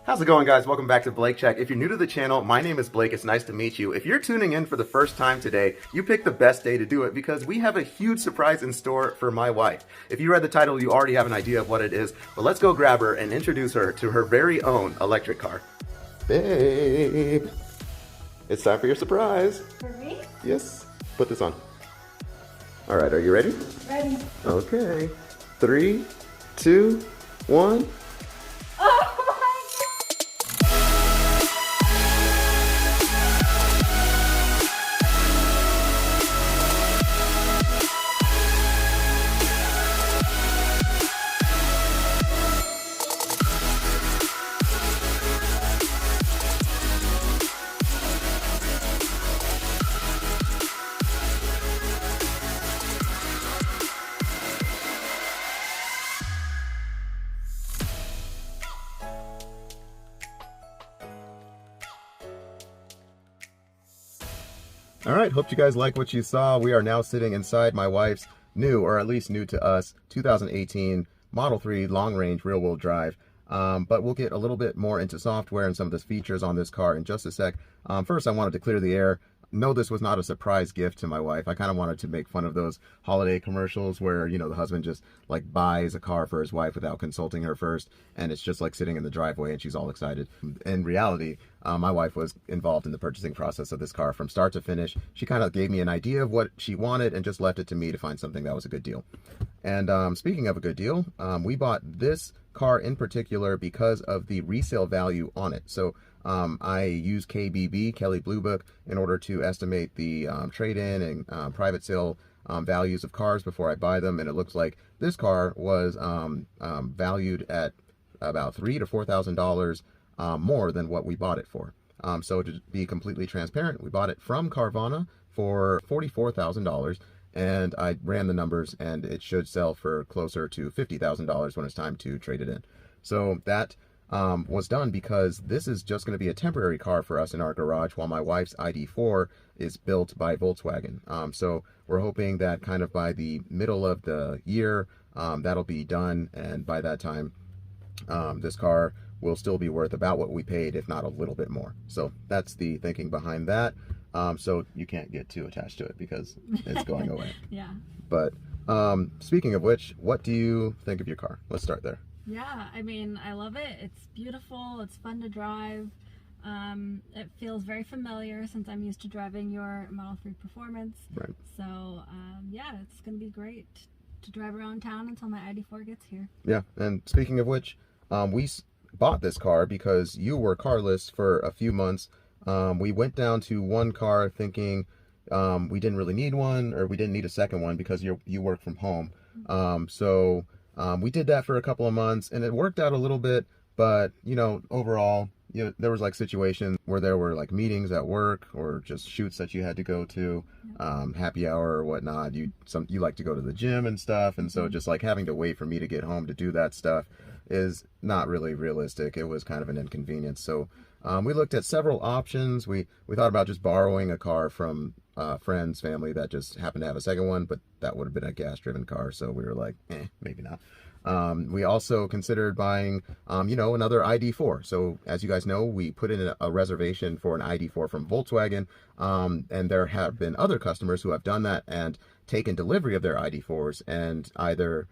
How's it going, guys? Welcome back to Blake Check. If you're new to the channel, my name is Blake. It's nice to meet you. If you're tuning in for the first time today, you picked the best day to do it because we have a huge surprise in store for my wife. If you read the title, you already have an idea of what it is, but let's go grab her and introduce her to her very own electric car. Babe, it's time for your surprise. For me? Yes. Put this on. All right, are you ready? Ready. Okay. 3, 2, 1. All right, hope you guys like what you saw. We are now sitting inside my wife's new, or at least new to us, 2018 Model 3 long-range rear-wheel drive. But we'll get a little bit more into software and some of the features on this car in just a sec. First, I wanted to clear the air. No, this was not a surprise gift to my wife. I kind of wanted to make fun of those holiday commercials where, you know, the husband just like buys a car for his wife without consulting her first, and it's just like sitting in the driveway and she's all excited. In reality, my wife was involved in the purchasing process of this car from start to finish. She kind of gave me an idea of what she wanted and just left it to me to find something that was a good deal. And speaking of a good deal, we bought this car in particular because of the resale value on it. So I use KBB, Kelley Blue Book, in order to estimate the trade-in and private sale values of cars before I buy them, and it looks like this car was valued at about $3,000 to $4,000 more than what we bought it for. So to be completely transparent, we bought it from Carvana for $44,000, and I ran the numbers, and it should sell for closer to $50,000 when it's time to trade it in. So that was done because this is just going to be a temporary car for us in our garage while my wife's ID4 is built by Volkswagen. So we're hoping that kind of by the middle of the year, that'll be done, and by that time, this car will still be worth about what we paid, if not a little bit more. So that's the thinking behind that. So you can't get too attached to it because it's going away. Yeah. But speaking of which, what do you think of your car? Let's start there. Yeah, I mean, I love it. It's beautiful. It's fun to drive. It feels very familiar since I'm used to driving your Model 3 Performance. Right. So, yeah, it's going to be great to drive around town until my ID4 gets here. Yeah, and speaking of which, we bought this car because you were carless for a few months. We went down to one car thinking we didn't really need one, or we didn't need a second one because you work from home. So we did that for a couple of months, and it worked out a little bit, but, you know, overall, you know, there was like situations where there were like meetings at work or just shoots that you had to go to, happy hour or whatnot. You like to go to the gym and stuff, and so just like having to wait for me to get home to do that stuff is not really realistic. It was kind of an inconvenience. So we looked at several options. We thought about just borrowing a car from friends, family that just happened to have a second one, but that would have been a gas-driven car, so we were like, maybe not. We also considered buying, you know, another ID4. So as you guys know, we put in a reservation for an ID4 from Volkswagen, and there have been other customers who have done that and taken delivery of their ID4s and either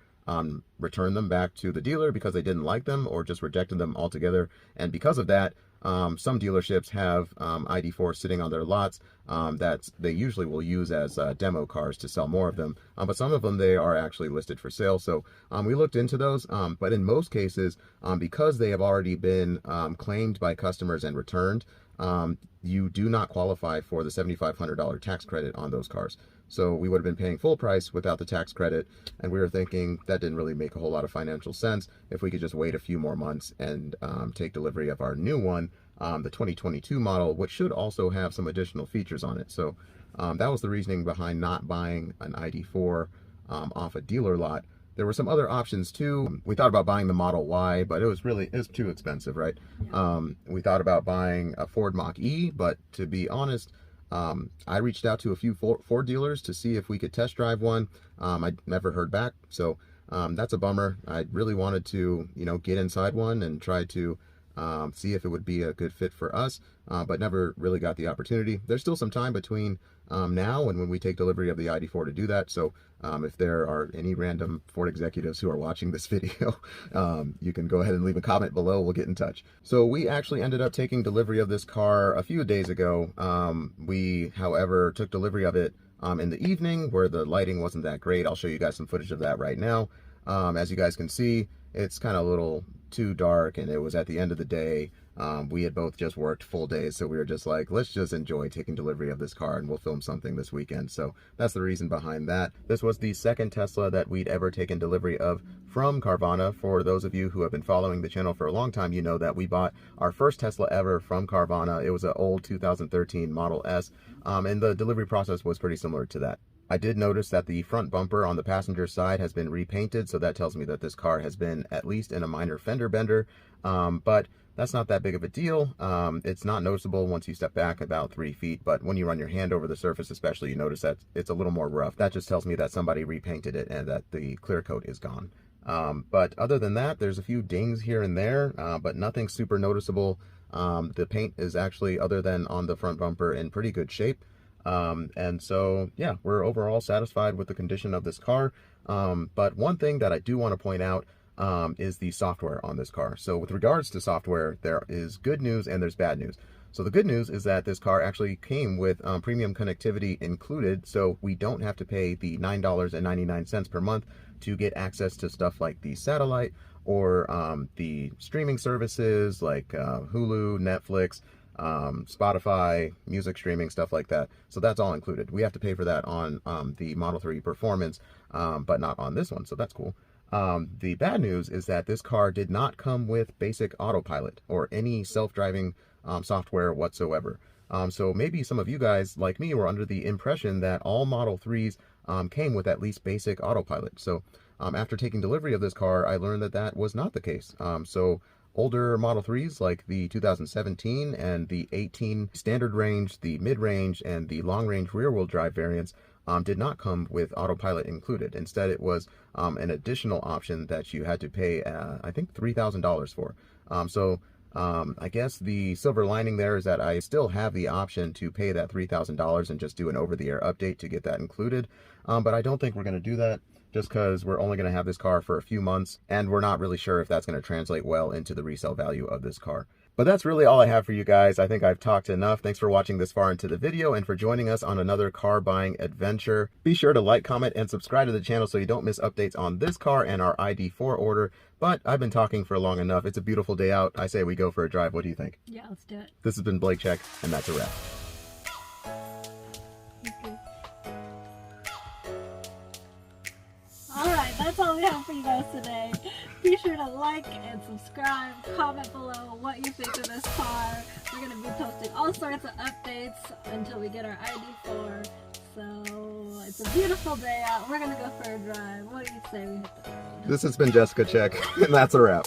returned them back to the dealer because they didn't like them or just rejected them altogether. And because of that, some dealerships have ID4 sitting on their lots that they usually will use as demo cars to sell more of them, but some of them they are actually listed for sale. So we looked into those, but in most cases, because they have already been claimed by customers and returned, you do not qualify for the $7,500 tax credit on those cars. So we would have been paying full price without the tax credit, and we were thinking that didn't really make a whole lot of financial sense if we could just wait a few more months and take delivery of our new one, the 2022 model, which should also have some additional features on it. So that was the reasoning behind not buying an ID4 off a dealer lot. There were some other options too. We thought about buying the Model Y, but it was too expensive, right? Yeah. We thought about buying a Ford Mach-E, but to be honest, I reached out to a few Ford dealers to see if we could test drive one. I never heard back, so that's a bummer. I really wanted to, get inside one and try to see if it would be a good fit for us, but never really got the opportunity. There's still some time between now and when we take delivery of the ID4 to do that. So if there are any random Ford executives who are watching this video, you can go ahead and leave a comment below. We'll get in touch. So we actually ended up taking delivery of this car a few days ago. We, however, took delivery of it in the evening where the lighting wasn't that great. I'll show you guys some footage of that right now. As you guys can see, it's kind of a little too dark, and it was at the end of the day. We had both just worked full days, so we were just like, let's just enjoy taking delivery of this car, and we'll film something this weekend. So that's the reason behind that. This was the second Tesla that we'd ever taken delivery of from Carvana. For those of you who have been following the channel for a long time, you know that we bought our first Tesla ever from Carvana. It was an old 2013 Model S, and the delivery process was pretty similar to that. I did notice that the front bumper on the passenger side has been repainted, so that tells me that this car has been at least in a minor fender bender, but that's not that big of a deal. It's not noticeable once you step back about 3 feet, but when you run your hand over the surface especially, you notice that it's a little more rough. That just tells me that somebody repainted it and that the clear coat is gone. But other than that, there's a few dings here and there, but nothing super noticeable. The paint is actually, other than on the front bumper, in pretty good shape. And so, yeah, we're overall satisfied with the condition of this car. But one thing that I do want to point out is the software on this car. So with regards to software, there is good news and there's bad news. So the good news is that this car actually came with premium connectivity included, so we don't have to pay the $9.99 per month to get access to stuff like the satellite or the streaming services like Hulu, Netflix, Spotify, music streaming, stuff like that. So that's all included. We have to pay for that on the Model 3 Performance, but not on this one, so that's cool. The bad news is that this car did not come with basic autopilot or any self-driving software whatsoever. So maybe some of you guys, like me, were under the impression that all Model 3s came with at least basic autopilot. So after taking delivery of this car, I learned that that was not the case. So older Model 3s like the 2017 and the 18 standard range, the mid-range, and the long-range rear-wheel drive variants did not come with autopilot included. Instead, it was an additional option that you had to pay, I think, $3,000 for. I guess the silver lining there is that I still have the option to pay that $3,000 and just do an over-the-air update to get that included. But I don't think we're going to do that, just because we're only going to have this car for a few months, and we're not really sure if that's going to translate well into the resale value of this car. But that's really all I have for you guys. I think I've talked enough. Thanks for watching this far into the video and for joining us on another car buying adventure. Be sure to like, comment, and subscribe to the channel so you don't miss updates on this car and our ID4 order. But I've been talking for long enough. It's a beautiful day out. I say we go for a drive. What do you think? Yeah, let's do it. This has been Blake Check, and that's a wrap. Okay. Alright, that's all we have for you guys today. Be sure to like and subscribe, comment below what you think of this car. We're going to be posting all sorts of updates until we get our ID4. So it's a beautiful day out. We're going to go for a drive. What do you say we hit the road? This has been Jessica Check, and that's a wrap.